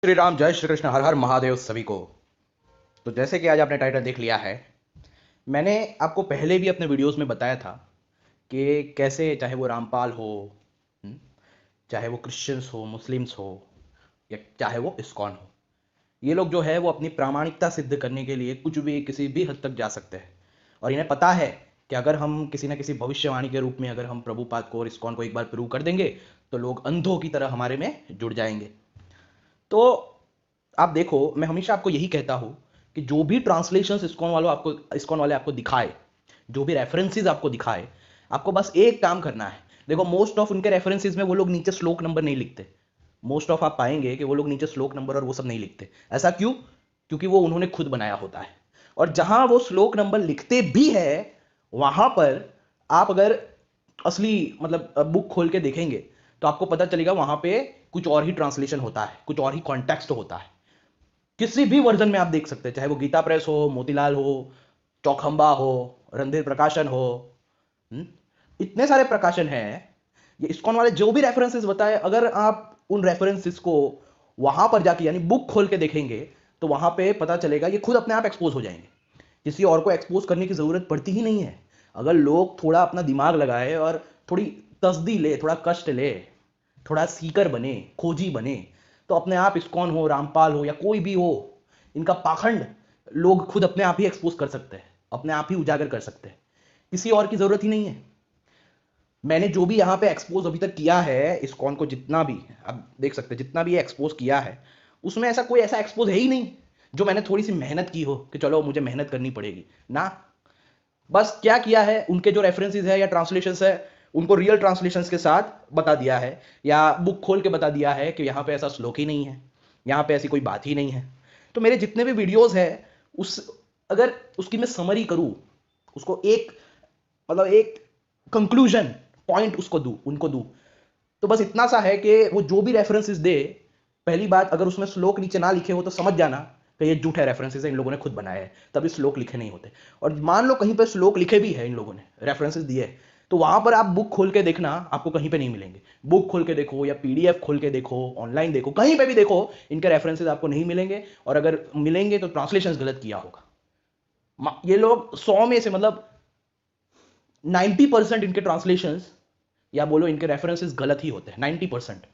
श्री राम, जय श्री कृष्ण, हर हर महादेव सभी को। तो जैसे कि आज आपने टाइटल देख लिया है, मैंने आपको पहले भी अपने वीडियोस में बताया था कि कैसे चाहे वो रामपाल हो, हम्म, चाहे वो क्रिश्चियंस हो, मुस्लिम्स हो, या चाहे वो इस्कॉन हो, ये लोग जो है वो अपनी प्रामाणिकता सिद्ध करने के लिए कुछ भी किसी भी हद तक जा सकते हैं। और इन्हें पता है कि अगर हम किसी न किसी भविष्यवाणी के रूप में अगर हम प्रभुपाद को और इस्कॉन को एक बार प्रूव कर देंगे तो लोग अंधों की तरह हमारे में जुड़ जाएंगे। तो आप देखो, मैं हमेशा आपको यही कहता हूं कि जो भी ट्रांसलेशंस इस्कॉन वाले आपको दिखाए, जो भी रेफरेंसेस आपको दिखाए, आपको बस एक काम करना है। देखो, मोस्ट ऑफ उनके रेफरेंसेस में वो लोग नीचे श्लोक नंबर नहीं लिखते। मोस्ट ऑफ आप पाएंगे कि वो लोग नीचे श्लोक नंबर और वो सब नहीं लिखते। ऐसा क्यों? क्योंकि वो उन्होंने खुद बनाया होता है। और जहां वो श्लोक नंबर लिखते भी है, वहां पर आप अगर असली मतलब बुक खोल के देखेंगे तो आपको पता चलेगा वहां पे कुछ और ही ट्रांसलेशन होता है, कुछ और ही कॉन्टेक्स्ट होता है। किसी भी वर्जन में आप देख सकते हैं, चाहे वो गीता प्रेस हो, मोतीलाल हो, चौखंबा हो, रणधीर प्रकाशन हो, हम्म, इतने सारे प्रकाशन हैं। ये इस्कॉन वाले जो भी रेफरेंसेस बताए, अगर आप उन रेफरेंसेस को वहां पर जाके यानी बुक खोल के देखेंगे तो वहां पे पता चलेगा, ये खुद अपने आप एक्सपोज हो जाएंगे। किसी और को एक्सपोज करने की जरूरत पड़ती ही नहीं है। अगर लोग थोड़ा अपना दिमाग लगाए और थोड़ी तसदी ले, थोड़ा कष्ट ले, थोड़ा सीकर बने, खोजी बने, तो अपने आप इस्कॉन हो, रामपाल हो या कोई भी हो, इनका पाखंड लोग खुद अपने आप ही एक्सपोज कर सकते हैं, अपने आप ही उजागर कर सकते हैं। किसी और की जरूरत ही नहीं है। मैंने जो भी यहाँ पे एक्सपोज अभी तक किया है इस्कॉन को, जितना भी आप देख सकते हैं, जितना भी एक्सपोज किया है, उसमें ऐसा कोई ऐसा एक्सपोज है ही नहीं जो मैंने थोड़ी सी मेहनत की हो कि चलो मुझे मेहनत करनी पड़ेगी ना। बस क्या किया है, उनके जो रेफरेंसेस है या ट्रांसलेशंस है, उनको रियल ट्रांसलेशंस के साथ बता दिया है, या बुक खोल के बता दिया है कि यहाँ पे ऐसा श्लोक ही नहीं है, यहाँ पे ऐसी कोई बात ही नहीं है। तो मेरे जितने भी वीडियोस है, उस अगर उसकी मैं समरी करूँ, उसको एक मतलब एक कंक्लूजन पॉइंट उसको दूं, उनको दूं, तो बस इतना सा है कि वो जो भी रेफरेंसेस दे, पहली बात, अगर उसमें श्लोक नीचे ना लिखे हो तो समझ जाना कि ये झूठे रेफरेंसेस है, इन लोगों ने खुद बनाया है, तभी श्लोक लिखे नहीं होते। और मान लो कहीं पर श्लोक लिखे भी है, इन लोगों ने रेफरेंसेस दिए, तो वहां पर आप बुक खोल के देखना, आपको कहीं पे नहीं मिलेंगे। बुक खोल के देखो या पीडीएफ खोल के देखो, ऑनलाइन देखो, कहीं पे भी देखो, इनके रेफरेंसेस आपको नहीं मिलेंगे। और अगर मिलेंगे तो ट्रांसलेशन गलत किया होगा। ये लोग 100 में से मतलब 90% इनके ट्रांसलेशंस या बोलो इनके रेफरेंसेस गलत ही होते हैं। 90%,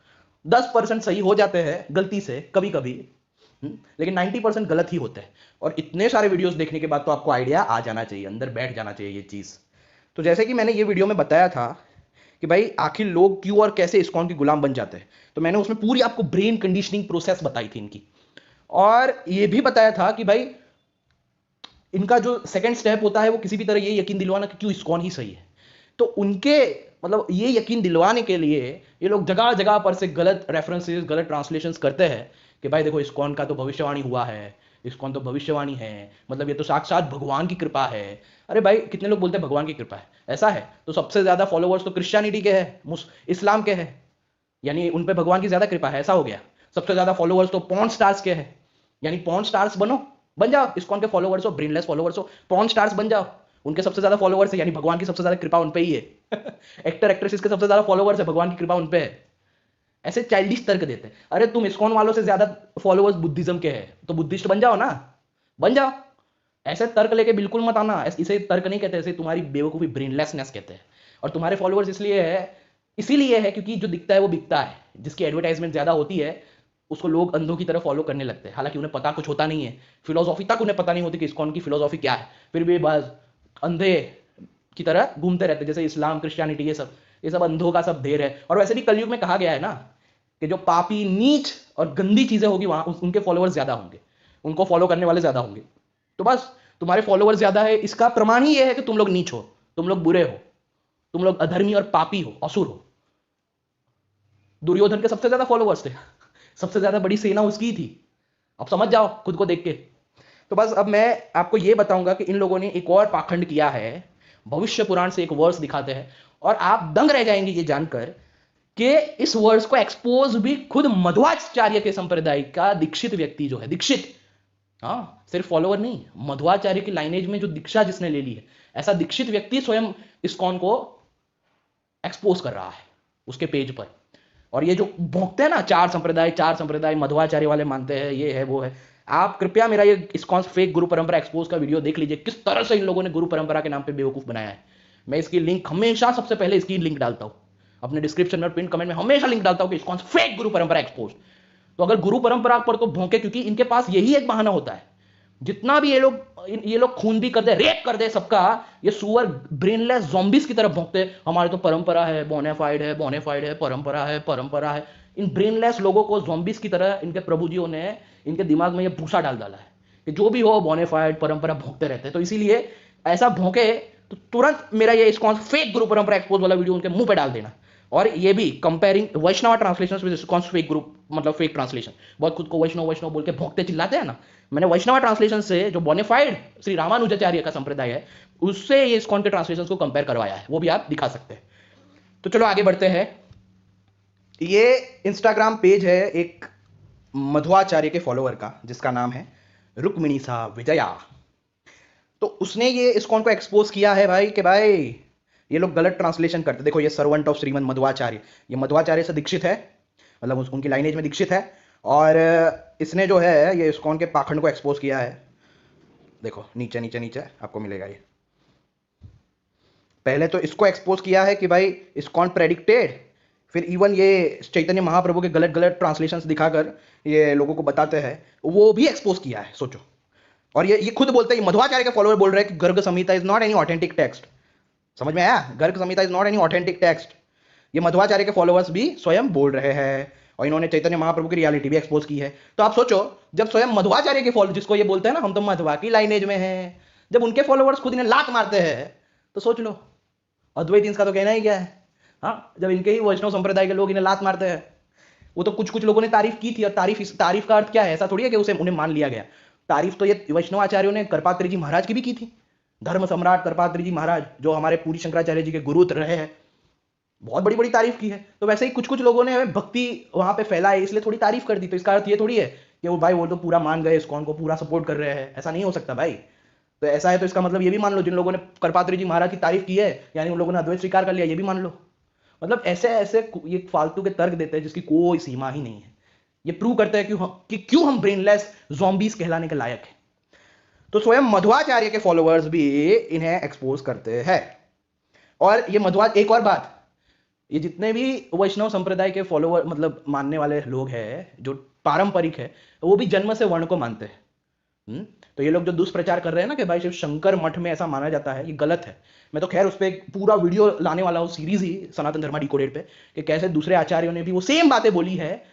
10% सही हो जाते हैं गलती से कभी कभी, लेकिन 90% गलत ही होते हैं। और इतने सारे वीडियोस देखने के बाद तो आपको आइडिया आ जाना चाहिए, अंदर बैठ जाना चाहिए ये चीज। तो जैसे कि मैंने ये वीडियो में बताया था कि भाई आखिर लोग क्यों और कैसे इस्कॉन के गुलाम बन जाते हैं, तो मैंने उसमें पूरी आपको ब्रेन कंडीशनिंग प्रोसेस बताई थी इनकी। और ये भी बताया था कि भाई इनका जो सेकंड स्टेप होता है वो किसी भी तरह ये यकीन दिलवाना कि क्यों इस्कॉन ही सही है। तो उनके मतलब ये यकीन दिलवाने के लिए ये लोग जगह जगह पर से गलत रेफरेंसेस, गलत ट्रांसलेशंस करते हैं कि भाई देखो, इस्कॉन का तो भविष्यवाणी हुआ है, इस्कॉन तो भविष्यवाणी है, मतलब ये तो साक्षात भगवान की कृपा है। अरे भाई, कितने लोग बोलते हैं भगवान की कृपा है? ऐसा है तो सबसे ज्यादा फॉलोवर्स तो क्रिश्चियनिटी के है, इस्लाम के है, यानी उन पे भगवान की ज्यादा कृपा है, ऐसा हो गया। सबसे ज्यादा फॉलोवर्स तो पॉर्न स्टार्स के हैं, यानी पॉर्न स्टार्स बन जाओ, इस्कॉन के फॉलोवर्स हो, ब्रेनलेस फॉलोवर्स हो, पॉर्न स्टार्स बन जाओ, उनके सबसे ज्यादा फॉलोवर्स है, यानी भगवान की सबसे ज्यादा कृपा उन पे ही है। एक्टर एक्ट्रेसेस के सबसे ज्यादा फॉलोवर्स है, भगवान की कृपा उन पे है। ऐसे चाइल्डिश तर्क देते हैं। अरे तुम इस्कॉन वालों से ज्यादा फॉलोवर्स बुद्धिज्म के हैं तो बुद्धिस्ट बन जाओ ना, बन जाओ। ऐसे तर्क लेके बिल्कुल मत आना, इसे तर्क नहीं कहते, इसे तुम्हारी बेवकूफी, ब्रेनलेसनेस कहते हैं। और तुम्हारे फॉलोवर्स इसीलिए है क्योंकि जो दिखता है वो बिकता है, जिसकी एडवर्टाइजमेंट ज्यादा होती है उसको लोग अंधों की तरह फॉलो करने लगते हैं, हालांकि उन्हें पता कुछ होता नहीं है। फिलोसॉफी तक उन्हें पता नहीं होती कि इस्कॉन की फिलोसॉफी क्या है, फिर भी बस अंधे की तरह घूमते रहते, जैसे इस्लाम, क्रिश्चियनिटी, ये सब अंधों का सब ढेर है। और वैसे भी कलयुग में कहा गया है ना कि जो पापी, नीच और गंदी चीजें होगी वहां उनके फॉलोअर्स ज्यादा होंगे, उनको फॉलो करने वाले ज्यादा होंगे। तो बस तुम्हारे फॉलोअर्स ज्यादा है, इसका प्रमाण ही यह है कि तुम लोग नीच हो, तुम लोग बुरे हो, तुम लोग अधर्मी और पापी हो, असुर हो। दुर्योधन के सबसे ज्यादा फॉलोअर्स थे, सबसे ज्यादा बड़ी सेना उसकी ही थी। अब समझ जाओ खुद को देख के। तो बस अब मैं आपको यह बताऊंगा कि इन लोगों ने एक और पाखंड किया है। भविष्य पुराण से एक वर्स दिखाते हैं और आप दंग रह जाएंगे ये जानकर कि इस वर्स को एक्सपोज भी खुद मध्वाचार्य के संप्रदाय का दीक्षित व्यक्ति जो है, दीक्षित, हाँ, सिर्फ फॉलोअर नहीं, मध्वाचार्य की लाइनेज में जो दीक्षा जिसने ले ली है, ऐसा दीक्षित व्यक्ति स्वयं इस्कॉन को एक्सपोज कर रहा है उसके पेज पर। और ये जो भोंकते हैं ना, चार संप्रदाय मध्वाचार्य वाले मानते हैं, ये है वो है, आप कृपया मेरा ये इस्कॉन फेक गुरु परंपरा एक्सपोज का वीडियो देख लीजिए, किस तरह से इन लोगों ने गुरु परंपरा के नाम पे बेवकूफ बनाया है। मैं इसकी लिंक हमेशा सबसे पहले इसकी लिंक डालता हूं अपने डिस्क्रिप्शन में, पिन कमेंट में हमेशा लिंक डालता हूं कि इस्कॉन फेक गुरु परंपरा एक्सपोज। तो अगर गुरु परंपरा पर तो भौंके, क्योंकि इनके पास यही एक बहाना होता है, जितना भी ये लोग खून भी कर दे, रेप कर दे सबका, ये सुअर ब्रेनलेस ज़ॉम्बीज की तरह भौंकते, हमारे तो परंपरा है, बोनाफाइड है, बोनाफाइड है, परंपरा है, परंपरा है। इन ब्रेनलेस लोगों को ज़ॉम्बीज की तरह इनके प्रभुजियों ने इनके दिमाग में ये भूसा डाल डाला है कि जो भी हो बोनाफाइड परंपरा भौंकते रहते हैं। तो इसीलिए ऐसा भौंके तो तुरंत मेरा ये इस्कॉन फेक गुरु परंपरा एक्सपोज वाला वीडियो उनके मुंह पे डाल देना। और ये भी comparing Vaishnava translation with ISKCON fake group, मतलब फेक ट्रांसलेशन। बहुत खुद को वैष्णव वैष्णव बोल के भौंकते चिल्लाते हैं ना, मैंने वैष्णव ट्रांसलेशन से जो बोनाफाइड श्री रामानुजाचार्य का संप्रदाय है उससे ये इस्कॉन के ट्रांसलेशन को कंपेयर करवाया है, वो भी आप दिखा सकते हैं। तो चलो आगे बढ़ते हैं। ये इंस्टाग्राम पेज है एक मध्वाचार्य के फॉलोअर का, जिसका नाम है रुक्मिणी सा विजया। तो उसने ये इस्कॉन को एक्सपोज किया है भाई कि भाई ये लोग गलत ट्रांसलेशन करते। देखो ये सर्वेंट ऑफ श्रीमद मध्वाचार्य, ये मध्वाचार्य से दीक्षित है, मतलब उनकी लाइनेज में दीक्षित है। और इसने जो है ये इस्कॉन के पाखंड को एक्सपोज किया है। देखो नीचे नीचे नीचे आपको मिलेगा ये। पहले तो इसको एक्सपोज किया है कि भाई इस्कॉन प्रेडिक्टेड, फिर इवन ये चैतन्य महाप्रभु के गलत गलत ट्रांसलेशंस दिखाकर ये लोगों को बताते हैं, वो भी एक्सपोज किया है, सोचो। और ये खुद बोलते हैं, मध्वाचार्य के फॉलोअर बोल रहे हैं कि Garg Samhita is not any authentic text. समझ में आया? Garg Samhita is not any authentic text, ये मध्वाचार्य के फॉलोअर्स भी स्वयं बोल रहे हैं। और इन्होंने चैतन्य महाप्रभु की रियलिटी भी एक्सपोज की है। तो आप सोचो, जब स्वयं मध्वाचार्य के फॉलोअर, जिसको ये बोलते हैं ना हम तो मध्वा की लाइनेज में हैं, जब उनके फॉलोअर्स खुद इन्हें लात मारते हैं, तो सोच लो अद्वैत इसका तो कहना ही क्या है। हाँ, जब इनके ही वैष्णव संप्रदाय के लोग इन्हें लात मारते हैं। वो तो कुछ कुछ लोगों ने तारीफ की थी, और तारीफ का अर्थ क्या है, ऐसा थोड़ी है कि उन्हें मान लिया गया। तारीफ तो ये वैष्णवाचार्यों ने करपात्री जी महाराज की भी की थी। धर्म सम्राट करपात्री जी महाराज, जो हमारे पूरी शंकराचार्य जी के गुरु रहे हैं, बहुत बड़ी बड़ी तारीफ की है। तो वैसे ही कुछ कुछ लोगों ने भक्ति वहां पे फैलाई, इसलिए थोड़ी तारीफ कर दी। तो इसका अर्थ ये थोड़ी है कि वो भाई वो तो पूरा मान गए, इस्कॉन को पूरा सपोर्ट कर रहे हैं, ऐसा नहीं हो सकता भाई। तो ऐसा है तो इसका मतलब ये भी मान लो, जिन लोगों ने करपात्री जी महाराज की तारीफ की है, यानी उन लोगों ने अद्वैत स्वीकार कर लिया, ये भी मान लो। मतलब ऐसे ऐसे ये फालतू के तर्क देते हैं जिसकी कोई सीमा ही नहीं है। ये प्रूव करता है कि क्यों हम ब्रेनलेस ज़ॉम्बीज कहलाने के लायक हैं। तो स्वयं मध्वाचार्य के फॉलोअर्स भी इन्हें एक्सपोज करते हैं। और ये एक और बात, ये जितने भी वैष्णव संप्रदाय के फॉलोअर, मतलब मानने वाले लोग हैं जो पारंपरिक है, वो भी जन्म से वर्ण को मानते हैं। तो ये लोग जो दुष्प्रचार कर रहे हैं ना कि भाई सिर्फ शंकर मठ में ऐसा माना जाता है, ये गलत है। मैं तो खैर उस पर एक पूरा वीडियो लाने वाला हूँ, सीरीज ही सनातन धर्मा डिकोडेड पे, कि कैसे दूसरे आचार्यों ने भी वो सेम बातें बोली है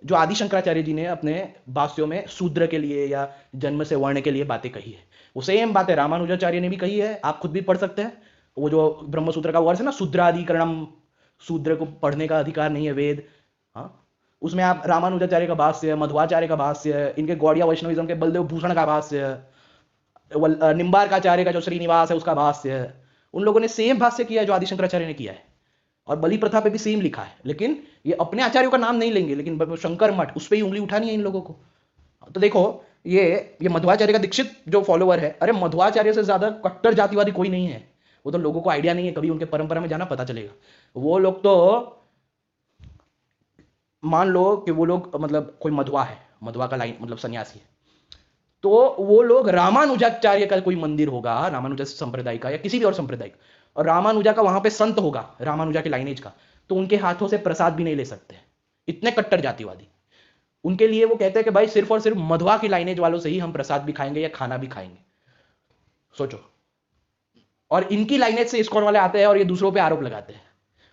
जो आदि शंकराचार्य जी ने अपने भाष्यों में शूद्र के लिए या जन्म से वर्ण के लिए बातें कही है। वो सेम बातें रामानुजाचार्य ने भी कही है, आप खुद भी पढ़ सकते हैं। वो जो ब्रह्मसूत्र का वर्ष है ना, शूद्राधिकरणम, शूद्र को पढ़ने का अधिकार नहीं है वेद, हाँ, उसमें आप रामानुजाचार्य का भाष्य, मध्वाचार्य का भाष्य, इनके गौड़िया वैष्णविज्म के बलदेव भूषण का भाष्य, निम्बार्काचार्य का जो श्रीनिवास है उसका भाष्य, उन लोगों ने सेम भाष्य किया है जो आदि शंकराचार्य ने किया है। और बलि प्रथा पे भी सेम लिखा है, लेकिन ये अपने आचार्यों का नाम नहीं लेंगे, लेकिन शंकर मठ उस पर ही उंगली उठानी है इन लोगों को। तो देखो ये मध्वाचार्य का दीक्षित जो फॉलोअर है, अरे मध्वाचार्य से ज्यादा कट्टर जातिवादी कोई नहीं है। वो तो लोगों को आइडिया नहीं है, कभी उनके परंपरा में जाना पता चलेगा। वो लोग तो मान लो कि वो लोग मतलब कोई मध्वा है, मध्वा का लाइन मतलब सन्यासी है, तो वो लोग रामानुजाचार्य का कोई मंदिर होगा, रामानुजा संप्रदाय का या किसी भी और संप्रदाय का, और रामानुजा का वहां पे संत होगा रामानुजा के लाइनेज का, तो उनके हाथों से प्रसाद भी नहीं ले सकते। इतने कट्टर जातिवादी उनके लिए। वो कहते हैं कि भाई सिर्फ और सिर्फ मध्वा की लाइनेज वालों से ही हम प्रसाद भी खाएंगे या खाना भी खाएंगे, सोचो। और इनकी लाइनेज से इस्कॉन वाले आते हैं और ये दूसरों पे आरोप लगाते हैं।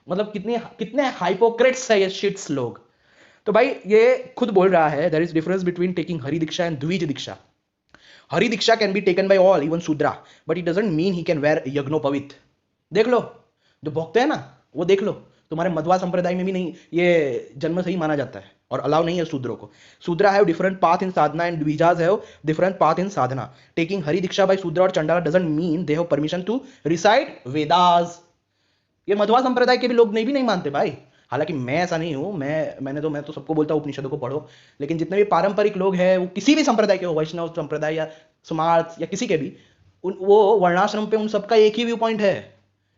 मतलब कितने कितने हाइपोक्रेट्स है ये शिट्स लोग। तो भाई ये खुद बोल रहा है, there is difference between taking Hari diksha and dvija diksha. Hari diksha can be taken by all, even shudra, but it doesn't mean he can wear yajnopavita. देख लो जो भोगते हैं ना, वो देख लो, तुम्हारे मध्वा संप्रदाय में भी नहीं, ये जन्म से ही माना जाता है और अलाउ नहीं है शूद्रों को। Shudra have different path in sadhana and dvijas have different path in sadhana. Taking Hari diksha by shudra और chandala doesn't mean they have permission to recite Vedas. ये मध्वा संप्रदाय के भी लोग नहीं मानते भाई। हालांकि मैं ऐसा नहीं हूं, मैं तो सबको बोलता हूं उपनिषदों को पढ़ो, लेकिन जितने भी पारंपरिक लोग हैं, वो किसी भी संप्रदाय के हो, वैष्णव संप्रदाय या स्मार्थ या किसी के भी, वो वर्णाश्रम पे उन सबका एक ही व्यू पॉइंट है,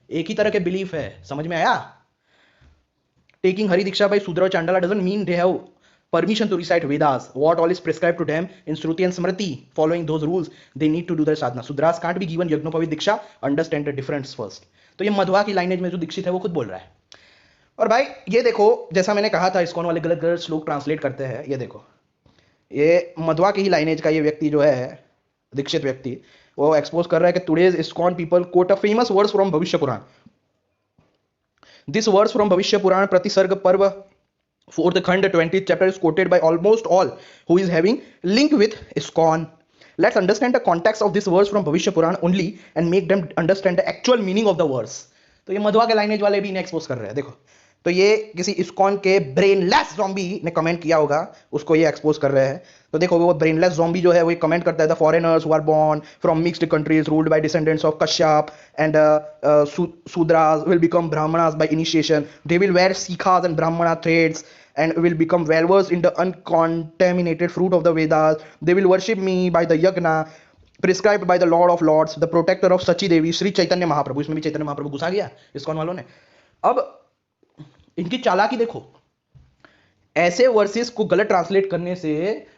एक ही तरह के बिलीफ है। समझ में आया? Taking Hari Diksha by Sudra or Chandala doesn't mean they have permission to recite Vedas. What all is prescribed to them in Shruti and Smriti. Following those rules, they need to do their sadhana. Sudras can't be given Yajnopavit Diksha. Understand the difference first. तो ये मध्वा की lineage में जो दीक्षित है वो खुद बोल रहा है। और भाई ये देखो, जैसा मैंने कहा था इस्कॉन वाले गलत गलत श्लोक ट्रांसलेट करते हैं। ये देखो, ये मध्वा की ही लाइनेज का ये व्यक्ति जो है, दीक्षित व्यक्ति, वो एक्सपोज कर रहा है कि today's ISKCON people quote a famous words from Bhavishya Purana. This verse from Bhavishya Purana Pratisarga Parva 4th Khand 20th chapter is quoted by almost all who is having link with ISKCON. Let's understand the context of this verse from Bhavishya Purana only and make them understand the actual meaning of the verse. तो ये मध्वा के lineage वाले भी इन्हें expose कर रहे हैं। देखो, तो ये किसी इस्कॉन के ब्रेनलेस ज़ॉम्बी ने कमेंट किया होगा, उसको ये एक्सपोज कर रहे हैं। तो देखो, वो ब्रेनलेस ज़ॉम्बी जो है वो कमेंट करता है, the foreigners who are born from mixed countries ruled by descendants of Kashyap and shudras will become brahmanas by initiation, they will wear shikhas and brahmana threads and will become well versed in the uncontaminated fruit of the Vedas. They will worship me by the yagna prescribed by the Lord of Lords, the protector of Sachi Devi, Shri Chaitanya Mahaprabhu. इसमें भी चैतन्य महाप्रभु घुसा गया ISKCON वालों ने। अब इनकी चालाकी देखो, ऐसे वर्सेस को गलत ट्रांसलेट करने से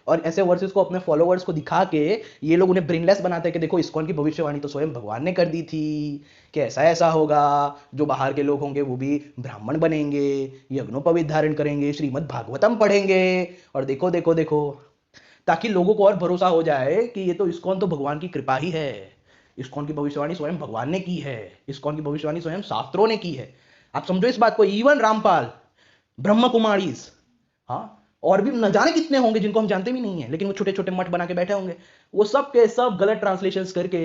और ऐसे वर्सेस को अपने फॉलोअर्स को दिखा के ये लोग उन्हें ब्रेनलेस बनाते हैं कि देखो इस्कॉन की भविष्यवाणी तो स्वयं भगवान ने कर दी थी कि ऐसा ऐसा होगा, जो बाहर के लोग होंगे वो भी ब्राह्मण बनेंगे, यज्ञोपवीत धारण करेंगे, श्रीमद् भागवतम पढ़ेंगे, और देखो देखो देखो, ताकि लोगों को और भरोसा हो जाए कि ये तो इस्कॉन तो भगवान की कृपा ही है, इस्कॉन की भविष्यवाणी स्वयं भगवान ने की है, इस्कॉन की भविष्यवाणी स्वयं शास्त्रों ने की है। आप समझो इस बात को। इवन रामपाल, ब्रह्म कुमारीज, हाँ, और भी न जाने कितने होंगे जिनको हम जानते भी नहीं है, लेकिन वो छोटे छोटे मठ बना के बैठे होंगे, वो सब के सब गलत ट्रांसलेशंस करके,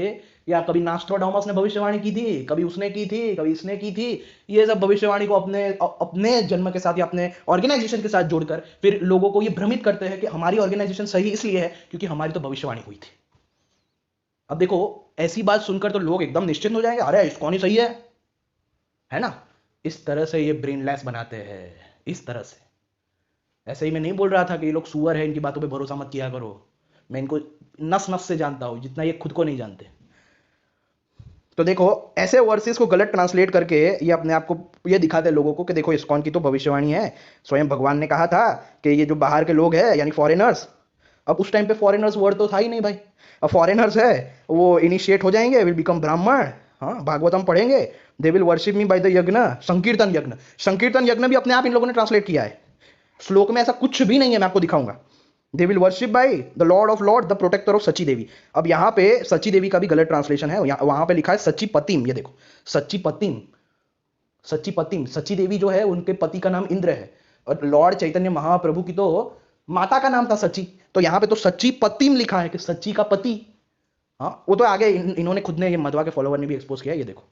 या कभी नास्ट्रोडामस ने भविष्यवाणी की थी, कभी उसने की थी, कभी इसने की थी, ये सब भविष्यवाणी को अपने जन्म के साथ या अपने ऑर्गेनाइजेशन के साथ जोड़कर फिर लोगों को ये भ्रमित करते हैं कि हमारी ऑर्गेनाइजेशन सही इसलिए है क्योंकि हमारी तो भविष्यवाणी हुई थी। अब देखो, ऐसी बात सुनकर तो लोग एकदम निश्चिंत हो जाएंगे, अरे इस्कॉन ही सही है ना। इस तरह से ये ब्रेनलेस बनाते हैं, इस तरह से। ऐसे ही मैं नहीं बोल रहा था कि ये लोग सुअर है, इनकी बातों पे भरोसा मत किया करो। मैं इनको नस नस से जानता हूं, जितना ये खुद को नहीं जानते। तो देखो, ऐसे वर्सेस को गलत ट्रांसलेट करके ये अपने आप को ये दिखाते हैं लोगों को कि देखो इस्कॉन की तो भविष्यवाणी है, स्वयं भगवान ने कहा था कि ये जो बाहर के लोग हैं यानी फॉरेनर्स, अब उस टाइम पे फॉरेनर्स वर्ड तो था ही नहीं भाई, अब फॉरेनर्स है वो इनिशिएट हो जाएंगे, विल बिकम ब्राह्मण, हाँ, भागवतम पढ़ेंगे, दे will worship me by the यज्ञ, संकीर्तन यज्ञ। संकीर्तन यज्ञ भी अपने आप इन लोगों ने ट्रांसलेट किया है, श्लोक में ऐसा कुछ भी नहीं है, मैं आपको दिखाऊंगा। They will worship by the lord of lord, the protector of Sachi Devi. अब यहाँ पे सची देवी का भी गलत ट्रांसलेशन है, वहां पे लिखा है सची पतिम। ये देखो, सची पतिम, सची पतिम, सची देवी जो है उनके पति का नाम इंद्र है, और लॉर्ड चैतन्य महाप्रभु की तो माता का नाम था सची, तो यहाँ पे तो सची पतिम लिखा है कि सची का पति। हाँ, वो तो आगे इन्होंने खुद ने, ये मध्वा के फॉलोवर ने भी एक्सपोज किया। ये देखो,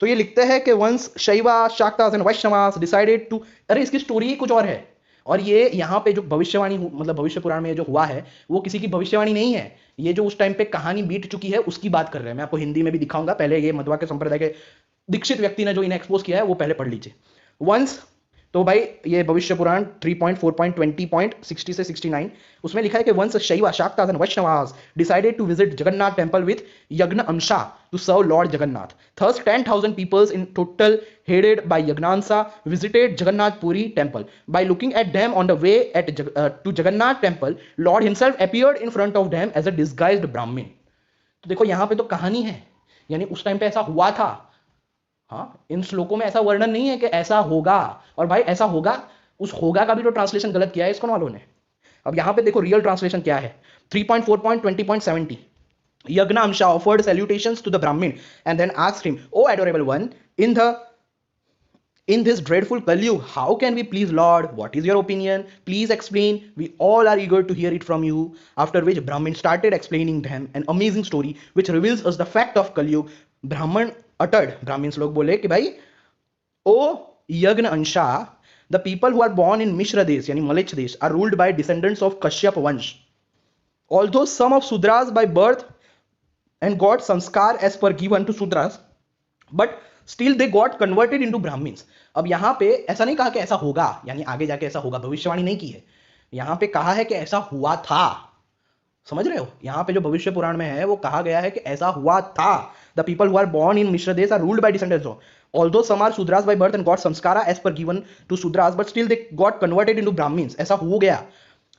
तो ये लिखते हैं कि once शैवा Shaktas and Vaishnavas decided to, अरे इसकी स्टोरी ही कुछ और है। और ये यहाँ पे जो भविष्यवाणी मतलब भविष्य पुराण में जो हुआ है वो किसी की भविष्यवाणी नहीं है, ये जो उस टाइम पे कहानी बीत चुकी है उसकी बात कर रहे हैं। मैं आपको हिंदी में भी दिखाऊंगा, पहले ये मध्वा के संप्रदाय के दीक्षित व्यक्ति ने जो इन्हें एक्सपोज किया है वो पहले पढ़ लीजिए। वंस, तो भाई ये भविष्य पुराण 3.4.20.60 से 69, उसमें लिखा है कि once शैवा Shaktas and Vaishnavas decided to visit Jagannath temple with yagna ansha to serve lord Jagannath. Thus 10,000 people in total headed by Yagnansa visited Jagannath Puri temple. By looking at them on the way to Jagannath temple, Lord himself appeared in front of them as a disguised Brahmin. तो देखो यहाँ पे तो कहानी है, यानी उस time पे ऐसा हुआ था। हाँ, इन श्लोकों में ऐसा वर्णन नहीं है कि ऐसा होगा, और भाई ऐसा होगा, उस होगा का भी तो ट्रांसलेशन गलत किया है इसको वालों ने। अब यहाँ पे देखो रियल ट्रांसलेशन क्या है, 3.4.20.70। Yagna Amsha offered salutations to the Brahmin and then asked him, "O adorable one, in this dreadful Kalyug, how can we please Lord? What is your opinion? Please explain. We all are eager to hear it from you." After which Brahmin started explaining them an amazing story which reveals us the fact of Kalyug. Brahman uttered, Brahmins log bole कि भाई, O Yagna Ansha, the people who are born in Mishra Desh यानी मलेच्छ देश are ruled by descendants of Kashyap Vansh. Although some of Sudras by birth and got sanskar as per given to Sudras, but still they got converted into Brahmins. अब यहाँ पे ऐसा नहीं कहा कि ऐसा होगा, यानी आगे जाके ऐसा होगा, भविष्यवाणी नहीं की है। यहाँ पे कहा है कि ऐसा हुआ था, समझ रहे हो? यहाँ पे जो भविष्य पुराण में है वो कहा गया है कि ऐसा हुआ था। The people who are born in Mishra देश are ruled by descendants of, although some are Sudras by birth and got samskara as per given to Sudras, but still they got converted into Brahmins. ऐसा हो गया।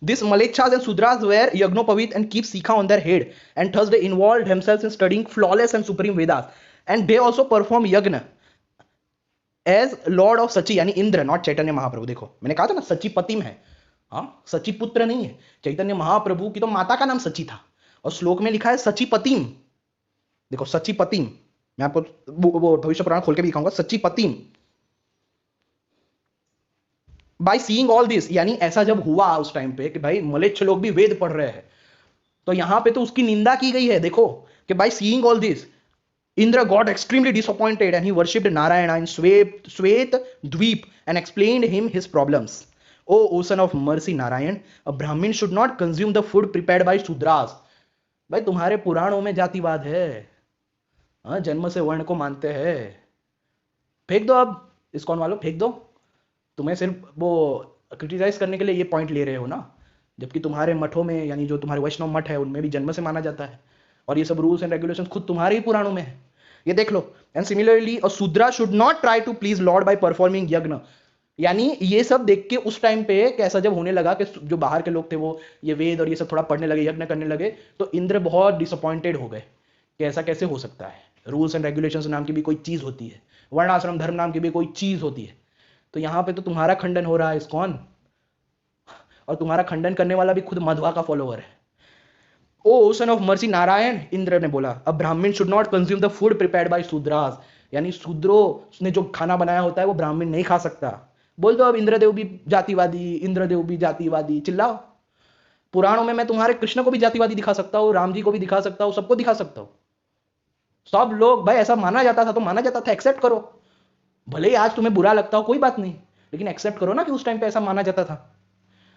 These Malechas and Sudras wear Yagnopavit and keep Sikha on their head, and thus they involved themselves in studying flawless and supreme Vedas, and they also perform Yagna as lord of Sachi, यानी Indra, not Chaitanya Mahaprabhu. देखो मैंने कहा था ना सची पतिम है, हाँ सची पुत्र नहीं है। चैतन्य महाप्रभु की तो माता का नाम सची था, और श्लोक में लिखा है सची पतिम। देखो सची पतिम, मैं आपको वो भविष्य पुराण खोल के भी दिखाऊंगा। सची पतिम बाय सीइंग ऑल दिस, यानी ऐसा जब हुआ उस टाइम पे कि भाई मलेच्छ लोग भी वेद पढ़ रहे हैं, तो यहां पे तो उसकी निंदा की गई है। देखो कि by seeing all this Indra got extremely disappointed and he worshipped Narayana in Shwet Dweep and explained him his problems. O ocean of mercy Narayan, a Brahmin should not consume the food prepared by Shudras. भाई तुम्हारे पुराणों में जातिवाद है, हाँ जन्म से वर्ण को मानते हैं। फेंक दो अब इस्कॉन वालों, फेंक दो। तुम्हें सिर्फ वो क्रिटिसाइज करने के लिए ये पॉइंट ले रहे हो ना, जबकि तुम्हारे मठों में, यानी जो तुम्हारे वैष्णव मठ है उनमें भी जन्म से माना जाता है, और ये सब रूल्स एंड रेगुलेशंस खुद तुम्हारे ही पुराणों में है। ये देख लो। And similarly a Shudra should not try to please lord by performing yagna, यानी ये सब देख के उस टाइम पे कैसा जब होने लगा कि जो बाहर के लोग थे वो ये वेद और ये सब थोड़ा पढ़ने लगे, यज्ञ करने लगे, तो इंद्र बहुत डिसअपॉइंटेड हो गए कि ऐसा कैसे हो सकता है। रूल्स एंड रेगुलेशंस नाम की भी कोई चीज होती है, वर्णाश्रम धर्म नाम की भी कोई चीज होती है। तो यहां पे तो तुम्हारा खंडन हो रहा है इस्कॉन, और तुम्हारा खंडन करने वाला भी खुद मध्वा का फॉलोअर है। O ocean of mercy Narayan, Indra ने बोला, a Brahmin should not consume the food prepared by Shudras, यानी शूद्रों ने जो खाना बनाया होता है वो ब्राह्मण नहीं खा सकता। बोल दो अब इंद्रदेव भी जातिवादी, इंद्रदेव भी जातिवादी, चिल्लाओ। पुराणों में मैं तुम्हारे कृष्ण को भी जातिवादी दिखा सकता हूँ, राम जी को भी दिखा सकता हूँ, सबको दिखा सकता हूँ। सब लोग भाई ऐसा माना जाता था तो माना जाता था, एक्सेप्ट करो। भले ही आज तुम्हें बुरा लगता हो कोई बात नहीं, लेकिन एक्सेप्ट करो ना कि उस टाइम पे ऐसा माना जाता था।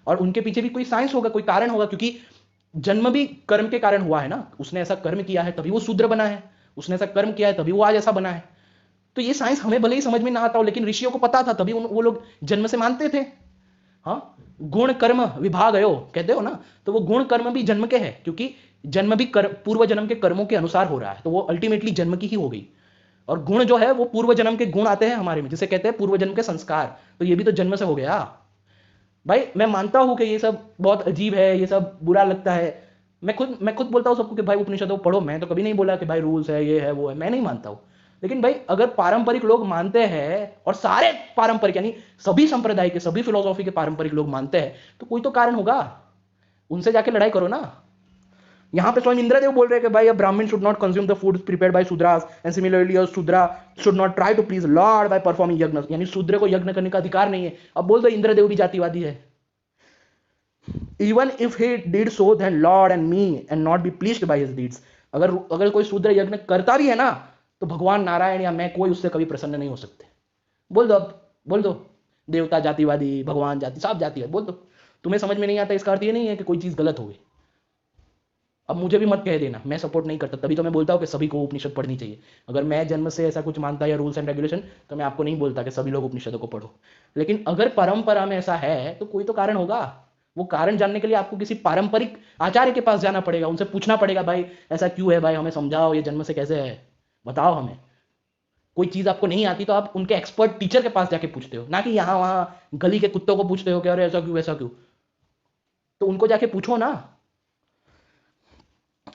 और उनके पीछे भी कोई साइंस होगा, कोई कारण होगा, क्योंकि जन्म भी कर्म के कारण हुआ है ना। उसने ऐसा कर्म किया है तभी वो शूद्र बना है, उसने ऐसा कर्म किया है तभी वो आज ऐसा बना है। तो ये साइंस हमें भले ही समझ में ना आता हो, लेकिन ऋषियों को पता था, तभी वो लोग जन्म से मानते थे। हाँ, गुण कर्म विभाग आयो कहते हो ना, तो वो गुण कर्म भी जन्म के हैं, क्योंकि जन्म भी पूर्व जन्म के कर्मों के अनुसार हो रहा है, तो वो अल्टीमेटली जन्म की ही हो गई। और गुण जो है वो पूर्व जन्म के गुण आते हैं हमारे में, जिसे कहते हैं पूर्व जन्म के संस्कार, तो ये भी तो जन्म से हो गया। भाई मैं मानता हूं कि ये सब बहुत अजीब है, ये सब बुरा लगता है। मैं खुद बोलता हूं सबको कि भाई उपनिषदों पढ़ो, मैं तो कभी नहीं बोला कि भाई रूल्स है ये है वो है, मैं नहीं मानता हूं। लेकिन भाई अगर पारंपरिक लोग मानते हैं, और सारे पारंपरिक यानी सभी संप्रदाय के, सभी फिलोसॉफी के पारंपरिक लोग मानते हैं, तो कोई तो कारण होगा, उनसे जाके लड़ाई करो ना। यहां पे स्वयं इंद्रदेव बोल रहे हैं कि भाई Brahmin should not consume the food prepared by Shudras, and similarly a Shudra should not try to please lord by performing yagna, यानी शूद्र को यज्ञ करने का अधिकार नहीं है। अब बोल दो इंद्रदेव भी जातिवादी है। Even if he did so, then Lord and me and not be pleased by his deeds. अगर कोई शूद्र यज्ञ करता भी है ना, तो भगवान नारायण या मैं कोई उससे कभी प्रसन्न नहीं हो सकते। बोल दो अब, बोल दो देवता जातिवादी, भगवान जाति, सब जाति है, बोल दो। तुम्हें समझ में नहीं आता इसका अर्थ ये नहीं है कि कोई चीज गलत हो गई। अब मुझे भी मत कह देना, मैं सपोर्ट नहीं करता, तभी तो मैं बोलता हूँ कि सभी को उपनिषद पढ़नी चाहिए। अगर मैं जन्म से ऐसा कुछ मानता या रूल्स एंड रेगुलेशन, तो मैं आपको नहीं बोलता कि सभी लोग उपनिषदों को पढ़ो। लेकिन अगर परंपरा में ऐसा है तो कोई तो कारण होगा। वो कारण जानने के लिए आपको किसी पारंपरिक आचार्य के पास जाना पड़ेगा, उनसे पूछना पड़ेगा, भाई ऐसा क्यों है, भाई हमें समझाओ, ये जन्म से कैसे है, बताओ हमें। कोई चीज आपको नहीं आती तो आप उनके एक्सपर्ट टीचर के पास जाके पूछते हो, ना कि यहाँ वहां गली के कुत्तों को पूछते हो कि अरे ऐसा क्यों, ऐसा क्यों। तो उनको जाके पूछो ना।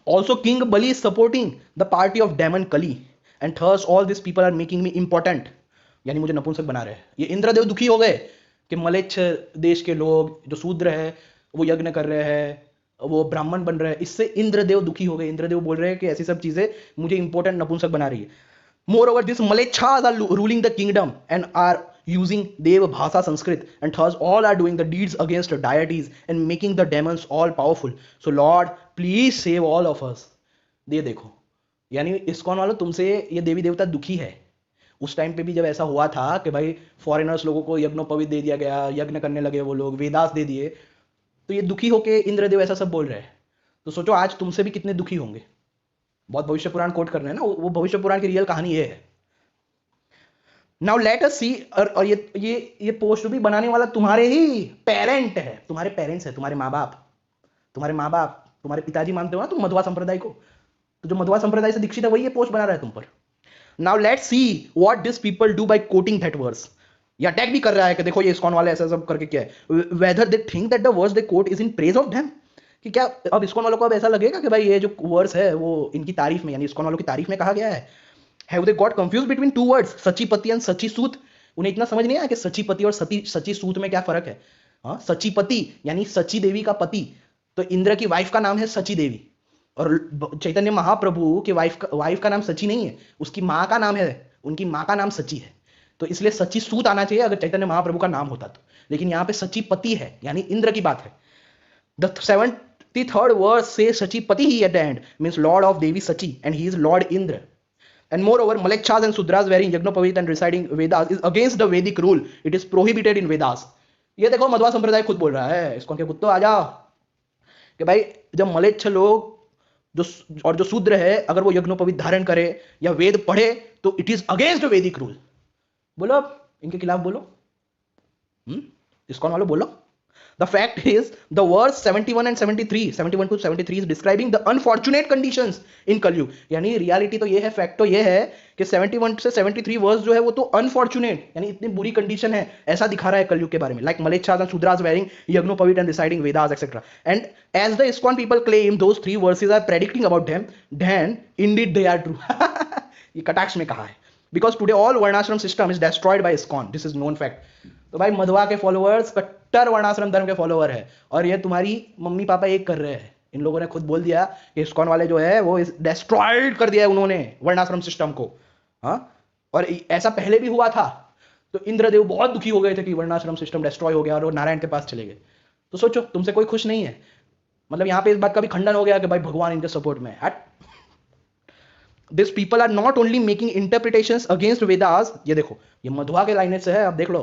Also, King Bali is supporting the party of Demon Kali, and thus all these people are making me important. यानी मुझे नपुंसक बना रहे हैं। ये इंद्रदेव दुखी हो गए कि मलेच्छ देश के लोग जो शूद्र है वो यज्ञ कर रहे हैं, वो ब्राह्मण बन रहे हैं, इससे इंद्रदेव दुखी हो गए। इंद्रदेव बोल रहे हैं कि ऐसी सब चीजें मुझे इंपॉर्टेंट नपुंसक बना रही है। Moreover, these Malechhas are ruling the kingdom and are using Dev Bhasa Sanskrit, and thus all are doing the deeds against the deities and making the demons all powerful. So Lord, please save all of us. ये देखो, यानी ISKCON वालों तुमसे ये देवी देवता दुखी है। उस टाइम पे भी जब ऐसा हुआ था कि भाई फॉरेनर्स लोगों को यज्ञोपवीत दे दिया गया, यज्ञ करने लगे वो लोग, वेदास दे दिए, तो ये दुखी होके इंद्रदेव ऐसा सब बोल रहे हैं। तो सोचो आज तुमसे भी कितने दुखी होंगे। बहुत भविष्य पुराण कोट कर रहे हैं ना, वो भविष्य पुराण की रियल कहानी ये है। नाउ लेट अस सी, और ये पोस्ट भी बनाने वाला तुम्हारे ही पेरेंट है, तुम्हारे पेरेंट्स है, तुम्हारे माँ बाप। तुम्हारे माँ बाप तुम्हारे पिताजी मानते हो ना तुम मध्वा संप्रदाय को, तो जो मध्वा संप्रदाय से दीक्षित है वही ये पोस्ट बना रहा है तुम पर। Now let's see what this people do by quoting that verse. या टैग भी कर रहा है कि देखो ये इस्कॉन वाले ऐसा सब करके क्या है, whether they think that the verse they quote is in praise of them, कि क्या अब इस्कॉन वालों को अब ऐसा लगेगा कि भाई ये जो वर्स है वो इनकी तारीफ में, यानी इस्कॉन वालों की तारीफ में कहा गया है। Have they got confuse between two words Sachipati and Sachisut. उन्हें इतना समझ नहीं आया कि सचीपति और सचीसूत में क्या फर्क है। हाँ, सचीपति यानी सची देवी का पति, तो इंद्र की वाइफ का नाम है सची देवी, और चैतन्य महाप्रभु की वाइफ का नाम सची नहीं है, उसकी माँ का नाम है, उनकी माँ का नाम सची है, तो इसलिए सची सूत आना चाहिए अगर चैतन्य महाप्रभु का नाम होता तो, लेकिन यहाँ पे सचीपति है यानी इंद्र की बात है। The 73rd verse says Sachipati he at the end, means Lord of Devi Sachi, and he is Lord Indra. And moreover, Malekshas and Sudras wearing Yagnopavit and reciting Vedas is against the Vedic rule. It is prohibited in Vedas. ये देखो मध्वा संप्रदाय खुद बोल रहा है, इसको के कुत्तों आ जाओ कि भाई जब मलेच्छ लोग जो और जो शूद्र है अगर वो यज्ञोपवीत धारण करे या वेद पढ़े तो इट इज अगेंस्ट वैदिक रूल। बोलो इनके खिलाफ बोलो, इस्कॉन वालों बोलो। The fact is, the verse 71 and 73, 71 to 73 is describing the unfortunate conditions in कलयुग। यानी रियलिटी तो ये है, फैक्ट तो ये है कि 71 से 73 वर्स जो है वो तो अनफॉर्चुनेट यानी इतनी बुरी कंडीशन है ऐसा दिखा रहा है कलयुग के बारे में, like mlecchas and shudras wearing yajnopavita and reciting Vedas etcetera. And as the ISKCON people claim those 3 verses are predicting about them, then indeed they are true. ये कटाक्ष में कहा है, because today all varnashrama system is destroyed by ISKCON, this is known fact. तो भाई मध्वा के followers कट्टर वर्णाश्रम धर्म के फॉलोअर है, और ये तुम्हारी मम्मी पापा एक कर रहे हैं। इन लोगों ने खुद बोल दिया कि इस्कॉन वाले जो है वो डिस्ट्रॉयड कर दिया है उन्होंने वर्णाश्रम सिस्टम को। हाँ, और ऐसा पहले भी हुआ था, तो इंद्रदेव बहुत दुखी हो गए थे कि वर्णाश्रम सिस्टम डिस्ट्रॉय हो गया और वो नारायण के पास चले गए। तो सोचो तुमसे कोई खुश नहीं है, मतलब यहाँ पे इस बात का भी खंडन हो गया कि भाई भगवान इनके सपोर्ट में है। This people are not only making interpretations against Vedas, ये देखो ये मध्वा के लाइनेज से है, अब देख लो।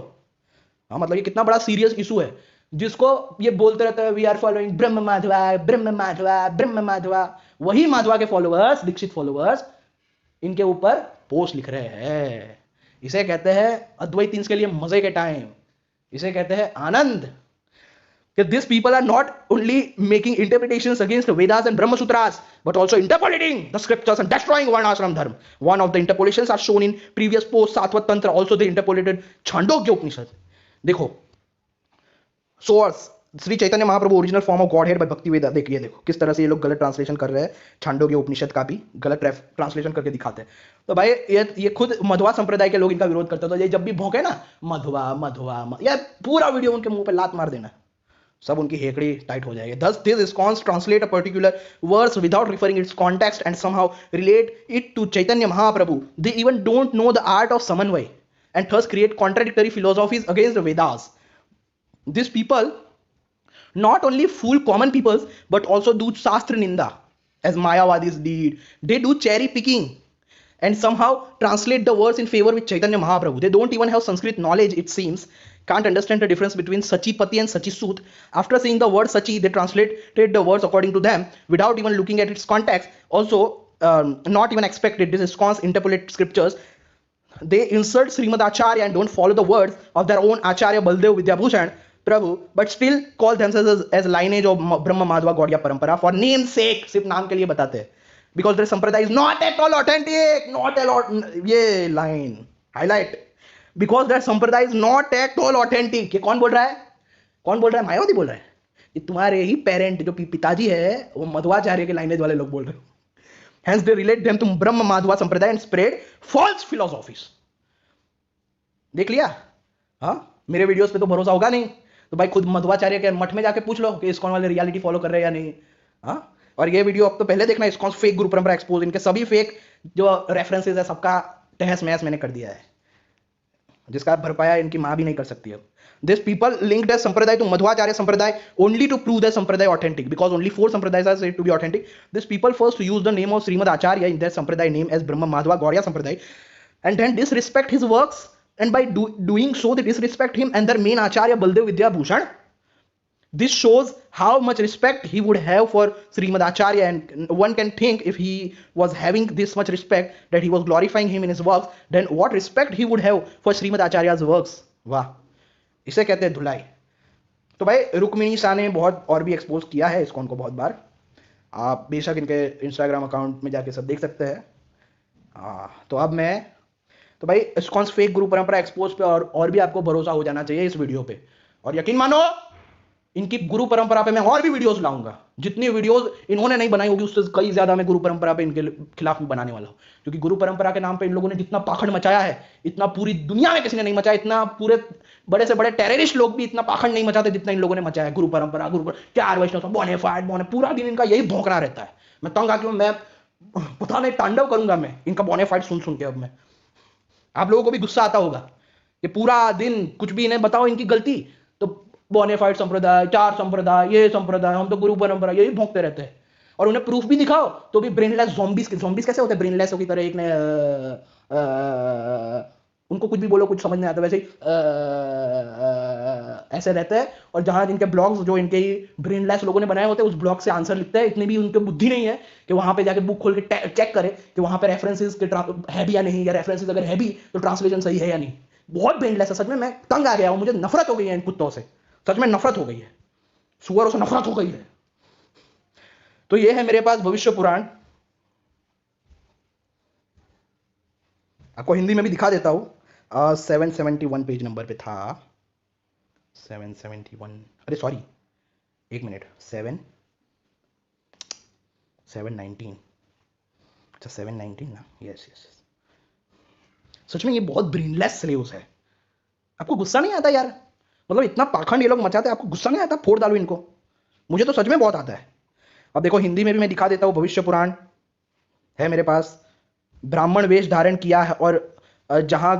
हाँ, मतलब ये कितना बड़ा सीरियस इशू है, जिसको ये बोलते रहते हैं वी आर फॉलोइंग ब्रह्म माधवा ब्रह्म माधवा ब्रह्म माधवा, वही माधवा के फॉलोअर्स, दीक्षित फॉलोअर्स इनके ऊपर पोस्ट लिख रहे हैं। इसे कहते हैं अद्वैतींस के लिए मजे के टाइम, इसे कहते हैं आनंद। These people are not only making interpretations against Vedas and Brahma Sutras, but also interpolating the scriptures and destroying Varnashram Dharma. One of the interpolations are shown in previous post Satvat Tantra. Also, they interpolated Chandogya Upanishad. देखो, source Shri Chaitanya Mahaprabhu original form of Godhead by bhakti Veda. देखिए देखो किस तरह से ये लोग गलत translation कर रहे हैं, छांदोग्य उपनिषद का भी गलत ट्रांसलेशन करके दिखाते हैं। तो भाई ये खुद मध्वा संप्रदाय के लोग इनका विरोध करते हैं, तो ये जब भी भौंके ना मध्वा मध्वा या पूरा वीडियो उनके मुंह पे लात मार देना, सब उनकी हेकड़ी टाइट हो जाएगी। Thus these ISKCONs translate a particular verse without referring its context and somehow relate it to Chaitanya Mahaprabhu. They even don't know the art of Samanvay and thus create contradictory philosophies against the Vedas. These people not only fool common people but also do Shastra Ninda as Mayavadis did. They do cherry picking and somehow translate the verse in favor with Chaitanya Mahaprabhu. They don't even have Sanskrit knowledge, it seems. Can't understand the difference between Sachipati and Sachisut. After seeing the word Sachi, they translated the words according to them without even looking at its context. Also, not even expected. This ISKCONs interpolate scriptures. They insert Srimad Acharya and don't follow the words of their own Acharya Baldev Vidyabhushan Prabhu, but still call themselves as lineage of Brahma Madhva Gaudiya Parampara for name's sake. सिर्फ नाम के लिए बताते हैं. Because their sampradaya is not at all authentic. Not at all. ये line highlight. Because their sampradaya is not at all authentic. ये कौन बोल रहा है? कौन बोल रहा है? मायावती बोल रहा है। ये तुम्हारे ही पेरेंट जो पिताजी है वो मध्वाचार्य के लाइनेज वाले लोग बोल रहे हो। Hence they relate them to Brahma Madhva Sampradaya and spread false philosophies. देख लिया? हाँ, मेरे वीडियोस पे तो भरोसा होगा नहीं, तो भाई खुद मध्वाचार्य के मठ में जाके पूछ लो कि ISKCON वाले रियलिटी फॉलो कर रहे हैं या नहीं। हाँ, और ये वीडियो अब तो पहले देखना, ISKCON फेक गुरु परंपरा एक्सपोज, इनके सभी फेक जो रेफरेंसेस है सबका तहस महस मैंने कर दिया है, जिसका भरपाया इनकी मां भी नहीं कर सकती अब। These people linked their sampradaya to Madhvacharya sampradaya only to prove their sampradaya authentic, because only 4 sampradayas are said to be authentic. These people first use the name of Srimad Acharya in their sampradaya name as Brahma Madhva Gaudiya Sampradaya, and then disrespect his works, and by doing so they disrespect him and their main Acharya Baldev Vidyabhushan. This shows how much respect he would have for Srimad Acharya, and one can think if he was having this much respect that he was glorifying him in his works, then what respect he would have for Srimad Acharya's works. वाह, इसे कहते हैं धुलाई। तो भाई रुक्मिणी शाह ने बहुत और भी एक्सपोज किया है ISKCON को बहुत बार, आप बेशक इनके इंस्टाग्राम अकाउंट में जाके सब देख सकते हैं। तो अब मैं तो भाई इस्कॉन फेक गुरु परंपरा एक्सपोज पे और भी आपको भरोसा हो जाना चाहिए इस वीडियो पे। और यकीन मानो इनकी गुरु परंपरा पे मैं और भी वीडियोस लाऊंगा। जितनी वीडियोस इन्होंने नहीं बनाई होगी उससे कई ज्यादा मैं गुरु परंपरा पे इनके खिलाफ में बनाने वाला हूं। क्योंकि गुरु परंपरा के नाम पे इन लोगों ने जितना पाखंड मचाया है, इतना पूरी दुनिया में किसी ने नहीं मचाया। इतना पूरे बड़े से बड़े टेररिस्ट लोग भी इतना पाखंड नहीं मचाते जितना इन लोगों ने मचाया है। गुरु परंपरा क्या वैष्णव बोनेफाइड बोने, पूरा दिन इनका यही भौंकना रहता है। मैं तंग आके मैं पता नहीं तांडव करूंगा मैं इनका बोनेफाइड सुन सुन के। अब मैं आप लोगों को भी गुस्सा आता होगा कि पूरा दिन कुछ भी इन्हें बताओ इनकी गलती तो बोनेफाइड संप्रदाय, चार संप्रदाय, ये संप्रदाय, हम तो गुरु परंपरा, यही भोंकते रहते हैं। और उन्हें प्रूफ भी दिखाओ तो भी ब्रेनलेस ज़ॉम्बीज कैसे होते हैं, ब्रेनलेस की तरह एक ने उनको कुछ भी बोलो कुछ समझ नहीं आता, वैसे ही ऐसे रहते हैं। और जहां इनके ब्लॉग्स जो इनके ब्रेनलेस लोगों ने बनाए होते हैं उस ब्लॉग से आंसर लिखते हैं। इतनी भी उनकी बुद्धि नहीं है कि वहां पे जाके बुक खोल के चेक करे कि वहां पे रेफरेंसेस के है भी या नहीं, या रेफरेंसेस अगर है भी तो ट्रांसलेशन सही है या नहीं। बहुत ब्रेनलेस है सच में। मैं तंग आ गया हूं, मुझे नफरत हो गई है इन कुत्तों से। सच में नफरत हो गई है, सुअरों से नफरत हो गई है। तो ये है मेरे पास भविष्य पुराण। आपको हिंदी में भी दिखा देता हूं। 771 पेज नंबर पे था। 771, अरे सॉरी एक मिनट, 719, अच्छा 719 ना, यस यस। सच में ये बहुत ब्रेनलेस स्लेव्स है। आपको गुस्सा नहीं आता यार? मतलब इतना पाखंड ये लोग मचाते हैं, आपको गुस्सा नहीं आता? फोड़ डालो इनको। मुझे तो सच में बहुत आता है। अब देखो हिंदी में भी मैं दिखा देता हूं। भविष्य पुराण है मेरे पास। ब्राह्मण वेश धारण किया है और जहां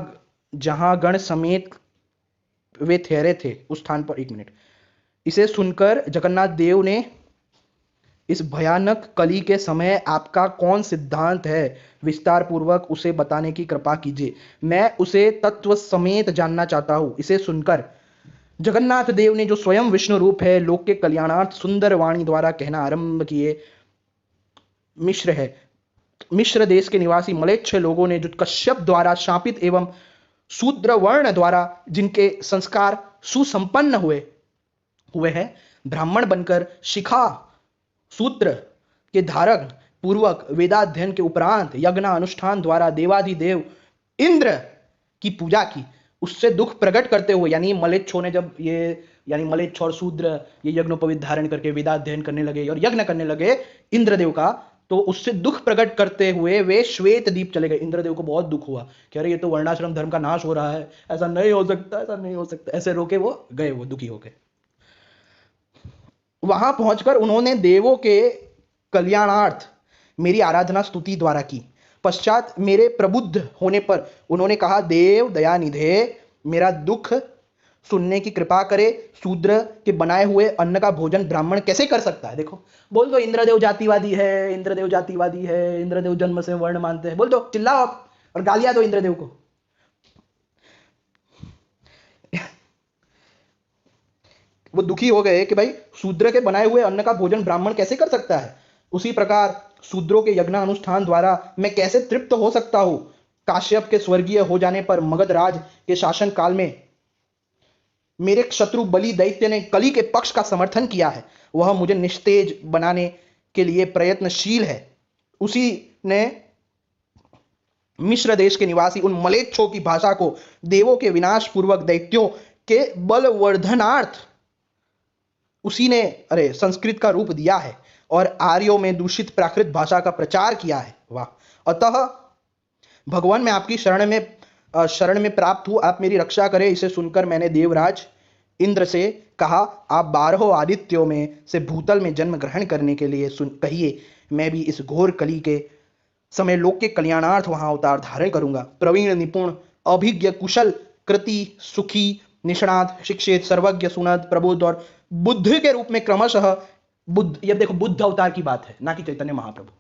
जहां गण समेत वे ठहरे थे उस स्थान पर, एक मिनट, इसे सुनकर जगन्नाथ देव ने इस भयानक कली के समय आपका कौन सिद्धांत है, विस्तार पूर्वक उसे बताने की कृपा कीजिए। मैं उसे तत्व समेत जानना चाहता हूं। इसे सुनकर जगन्नाथ देव ने जो स्वयं विष्णु रूप है लोक के कल्याणार्थ सुंदर वाणी द्वारा कहना आरंभ किए। मिश्र है, मिश्र देश के निवासी मलेच्छ लोगों ने जो कश्यप द्वारा शापित एवं शूद्र वर्ण द्वारा जिनके संस्कार सुसंपन्न हुए हुए हैं, ब्राह्मण बनकर शिखा सूत्र के धारक पूर्वक वेदाध्ययन के उपरांत यज्ञ अनुष्ठान द्वारा देवाधिदेव इंद्र की पूजा की, उससे दुख प्रकट करते हुए, यानी मलेच्छों ने जब ये, यानी मलेच्छ और शूद्र ये यज्ञोपवीत धारण करके वेदाध्ययन करने लगे और यज्ञ करने लगे इंद्रदेव का, तो उससे दुख प्रकट करते हुए वे श्वेत द्वीप चले गए। इंद्रदेव को बहुत दुख हुआ, कह रहे ये तो वर्णाश्रम धर्म का नाश हो रहा है, ऐसा नहीं हो सकता, ऐसा नहीं हो सकता, ऐसे रोके वो गए, वो दुखी होके। वहां पहुंचकर उन्होंने देवों के कल्याणार्थ मेरी आराधना स्तुति द्वारा की। पश्चात मेरे प्रबुद्ध होने पर उन्होंने कहा, देव दयानिधे मेरा दुख सुनने की कृपा करे। शूद्र के बनाए हुए अन्न का भोजन ब्राह्मण कैसे कर सकता है? देखो, बोल दो इंद्रदेव जातिवादी है, इंद्रदेव जातिवादी है, इंद्रदेव जन्म से वर्ण मानते हैं, बोल दो, चिल्लाओ आप और गालियां दो इंद्रदेव को। वो दुखी हो गए कि भाई शूद्र के बनाए हुए अन्न का भोजन ब्राह्मण कैसे कर सकता है, उसी प्रकार शूद्रों के यज्ञ अनुष्ठान द्वारा मैं कैसे तृप्त हो सकता हूं। काश्यप के स्वर्गीय हो जाने पर मगध राज के शासन काल में मेरे शत्रु बलि दैत्य ने कली के पक्ष का समर्थन किया है। वह मुझे निस्तेज बनाने के लिए प्रयत्नशील है। उसी ने मिश्र देश के निवासी उन मलेच्छों की भाषा को देवों के विनाश पूर्वक दैत्यों के बलवर्धनार्थ उसी ने संस्कृत का रूप दिया है और आर्यों में दूषित प्राकृत भाषा का प्रचार किया है। वाह! अतः भगवान मैं आपकी शरण में प्राप्त हूं, आप मेरी रक्षा करें। इसे सुनकर मैंने देवराज इंद्र से कहा, आप 12 आदित्यों में से भूतल में जन्म ग्रहण करने के लिए कहिए। मैं भी इस घोर कली के समय लोक के कल्याणार्थ वहां अवतार धारण करूंगा। प्रवीण, निपुण, अभिज्ञ, कुशल, कृति, सुखी, निष्णात, शिक्षित, सर्वज्ञ, सुनद, प्रबुद्ध और बुद्ध के रूप में क्रमशः बुद्ध, ये देखो बुद्ध अवतार की बात है, ना कि चैतन्य महाप्रभु।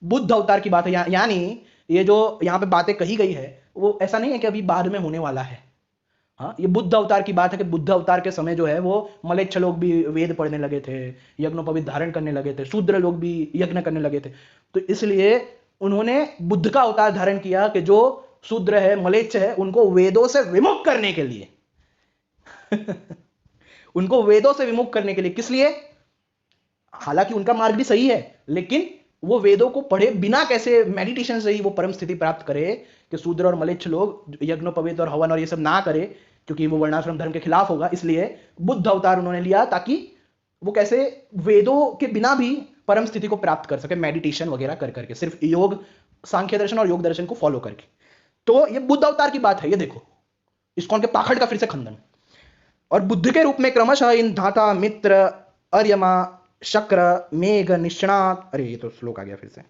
बुद्ध अवतार की बात है, यानी ये जो यहाँ पे बातें कही गई है वो ऐसा नहीं है कि अभी बाद में होने वाला है। हाँ, ये बुद्ध अवतार की बात है कि बुद्ध अवतार के समय जो है वो मलेच्छ लोग भी वेद पढ़ने लगे थे, यज्ञोपवीत धारण करने लगे थे, शूद्र लोग भी यज्ञ करने लगे थे। तो इसलिए उन्होंने बुद्ध का अवतार धारण किया कि जो शूद्र है, मलेच्छ है, उनको वेदों से विमुख करने के लिए उनको वेदों से विमुख करने के लिए। किस लिए? हालांकि उनका मार्ग भी सही है, लेकिन वो वेदों को पढ़े बिना कैसे मेडिटेशन से ही वो परम स्थिति प्राप्त करे कि शूद्र और मलेच्छ लोग यज्ञोपवीत और हवन और ये सब ना करे, क्योंकि वो वर्णाश्रम धर्म के खिलाफ होगा। इसलिए बुद्ध अवतार उन्होंने लिया ताकि वो कैसे वेदों के बिना भी परम स्थिति को प्राप्त कर सके, मेडिटेशन वगैरह कर करके, सिर्फ योग, सांख्य दर्शन और योग दर्शन को फॉलो करके। तो ये बुद्ध अवतार की बात है। ये देखो इस्कॉन के पाखंड का फिर से खंडन। और बुद्ध के रूप में क्रमशः इन धाता, मित्र, अर्यमा, शक्र, मेघ, निष्णात, अरे ये तो श्लोक आ गया फिर से,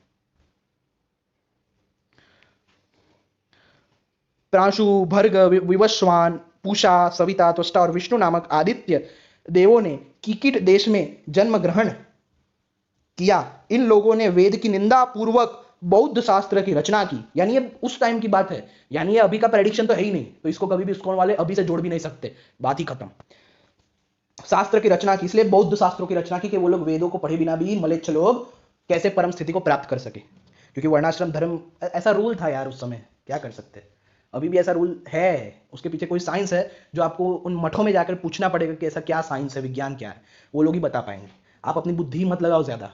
प्रांशु, भर्ग, विवस्वान, पूषा, सविता, त्वष्टा और विष्णु नामक आदित्य देवों ने कीकिट देश में जन्म ग्रहण किया। इन लोगों ने वेद की निंदा पूर्वक बौद्ध शास्त्र की रचना की। यानी ये उस टाइम की बात है, यानी ये अभी का प्रेडिक्शन तो है ही नहीं, तो इसको कभी भी इस्कॉन वाले अभी से जोड़ भी नहीं सकते, बात ही खत्म। शास्त्र की रचना की, इसलिए बौद्ध शास्त्रों की रचना की कि वो लोग वेदों को पढ़े बिना भी मलेच्छ लोग कैसे परम स्थिति को प्राप्त कर सके, क्योंकि वर्णाश्रम धर्म ऐसा रूल था यार उस समय, क्या कर सकते। अभी भी ऐसा रूल है, उसके पीछे कोई साइंस है जो आपको उन मठों में जाकर पूछना पड़ेगा कि ऐसा क्या साइंस है, विज्ञान क्या है, वो लोग ही बता पाएंगे। आप अपनी बुद्धि मत लगाओ ज्यादा,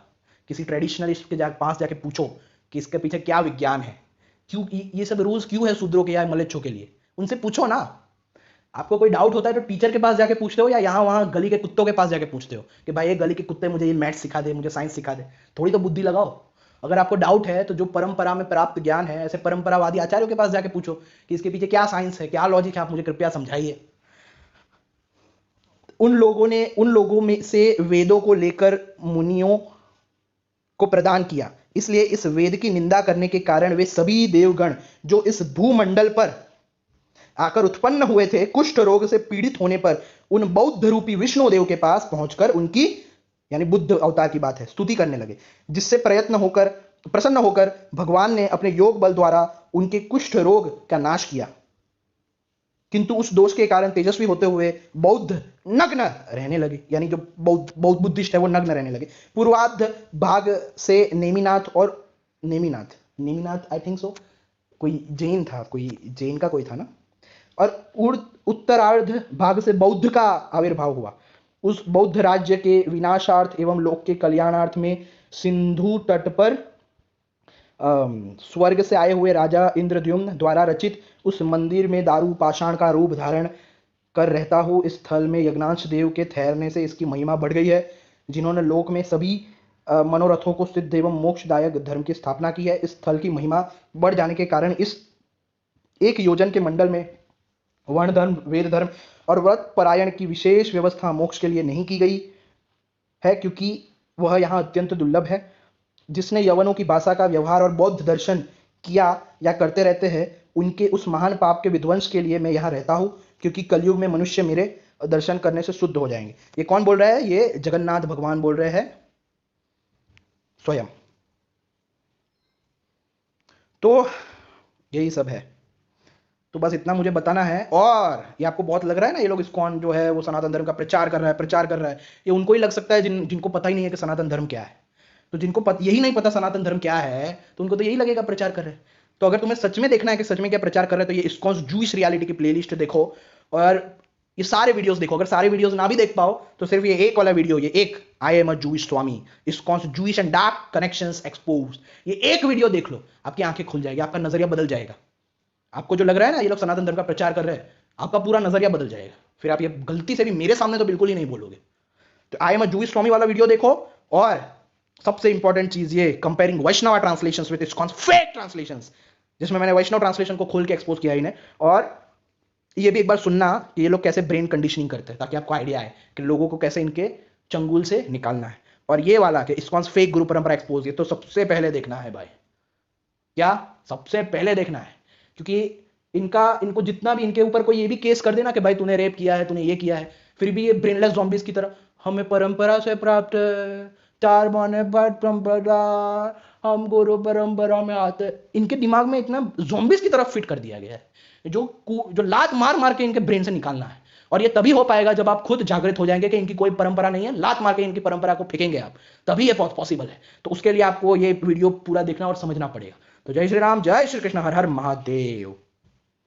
किसी ट्रेडिशनलिस्ट के पास जाके पूछो कि इसके पीछे क्या विज्ञान है, क्यों ये सब रूल्स क्यों है शूद्रों के या मलेच्छों के लिए, उनसे पूछो ना। आपको कोई डाउट होता है तो टीचर के पास जाके पूछते हो या यहाँ वहाँ गली के कुत्तों के पास जाके पूछते हो कि भाई ये गली के कुत्ते मुझे ये मैथ्स सिखा दे, मुझे साइंस सिखा दे। थोड़ी तो बुद्धि लगाओ। अगर आपको डाउट है तो जो परंपरा में प्राप्त ज्ञान है, ऐसे परंपरावादी आचार्यों के पास जाके पूछो कि इसके पीछे क्या साइंस है, क्या लॉजिक है, आप मुझे कृपया समझाइए। उन लोगों में से वेदों को लेकर मुनियों को प्रदान किया। इसलिए इस वेद की निंदा करने के कारण वे सभी देवगण जो इस भूमंडल पर आकर उत्पन्न हुए थे, कुष्ठ रोग से पीड़ित होने पर उन बौद्ध रूपी विष्णु देव के पास पहुंचकर उनकी, यानी बुद्ध अवतार की बात है, स्तुति करने लगे, जिससे प्रसन्न होकर भगवान ने अपने योग बल द्वारा उनके कुष्ठ रोग का नाश किया। किंतु उस दोष के कारण तेजस्वी होते हुए बौद्ध नग्न रहने लगे, यानी जो बौद्ध बुद्धिस्ट है वो नग्न रहने लगे। पूर्वार्ध भाग से नेमिनाथ आई थिंक सो, कोई जैन था, कोई जैन का कोई था ना, और उत्तरार्ध भाग से बौद्ध का आविर्भाव हुआ। उस बौद्ध राज्य के विनाशार्थ एवं लोक के कल्याणार्थ में सिंधु तट पर स्वर्ग से आए हुए राजा इंद्रद्युम्न द्वारा रचित उस मंदिर में दारू पाषाण का रूप धारण कर रहता हूँ। इस स्थल में यज्ञांश देव के ठहरने से इसकी महिमा बढ़ गई है, जिन्होंने लोक में सभी मनोरथों को सिद्ध एवं मोक्षदायक धर्म की स्थापना की है। इस स्थल की महिमा बढ़ जाने के कारण इस एक योजन के मंडल में वर्ण धर्म, वेद धर्म और व्रत परायण की विशेष व्यवस्था मोक्ष के लिए नहीं की गई है, क्योंकि वह यहाँ अत्यंत दुर्लभ है। जिसने यवनों की भाषा का व्यवहार और बौद्ध दर्शन किया या करते रहते हैं, उनके उस महान पाप के विध्वंस के लिए मैं यहाँ रहता हूँ, क्योंकि कलयुग में मनुष्य मेरे दर्शन करने से शुद्ध हो जाएंगे। ये कौन बोल रहा है? ये जगन्नाथ भगवान बोल रहे हैं स्वयं। तो यही सब है। तो बस इतना मुझे बताना है। और ये आपको बहुत लग रहा है ना, ये लोग इस्कॉन जो है वो सनातन धर्म का प्रचार कर रहा है, ये उनको ही लग सकता है जिनको पता ही नहीं है कि सनातन धर्म क्या है। तो जिनको यही नहीं पता सनातन धर्म क्या है, तो उनको तो यही लगेगा प्रचार कर रहे हैं। तो अगर तुम्हें सच में देखना है कि सच में क्या प्रचार कर रहे हैं, तो ये इस्कॉन जूइश रियलिटी की प्लेलिस्ट देखो और ये सारे वीडियोस देखो। अगर सारे वीडियोस ना भी देख पाओ तो सिर्फ ये एक वाला वीडियो, ये एक I am a Jewish Swami, ISKCON Jewish and dark connections exposed, ये एक वीडियो देख लो, आपकी आंखें खुल जाएगी, आपका नजरिया बदल जाएगा। आपको जो लग रहा है ना ये लोग सनातन धर्म का प्रचार कर रहे हैं, आपका पूरा नजरिया बदल जाएगा। फिर आप ये गलती से भी मेरे सामने तो बिल्कुल ही नहीं बोलोगे। तो आई एम अ जूइश स्वामी वाला वीडियो देखो। और सबसे इंपॉर्टेंट चीज ये comparing Vaishnava translations with ISKCON fake translations, जिसमें मैंने वैष्णव ट्रांसलेशन को खोल के एक्सपोज किया इन्हें। और ये भी एक बार सुनना कि ये लोग कैसे ब्रेन कंडीशनिंग करते हैं, ताकि आपको आइडिया आए कि लोगों को कैसे इनके चंगुल से निकालना है। और ये वाला कि इस्कॉन फेक गुरु परंपरा एक्सपोज, ये तो सबसे पहले देखना है भाई, क्या सबसे पहले देखना है। क्योंकि इनको जितना भी इनके ऊपर कोई ये भी केस कर देना कि भाई तूने रेप किया है, तूने ये किया है, फिर भी ये ब्रेनलेस ज़ॉम्बीज की तरह हमें परंपरा से प्राप्त चार माने परंपरा, हम गुरु परंपरा में आते, इनके दिमाग में इतना ज़ॉम्बीज की तरफ फिट कर दिया गया है, जो लात मार मार के इनके ब्रेन से निकालना है। और ये तभी हो पाएगा जब आप खुद जागृत हो जाएंगे कि इनकी कोई परंपरा नहीं है, लात मार के इनकी परंपरा को फेंकेंगे आप, तभी ये पॉसिबल है। तो उसके लिए आपको ये वीडियो पूरा देखना और समझना पड़ेगा। तो जय श्री राम, जय श्री कृष्ण, हर हर महादेव।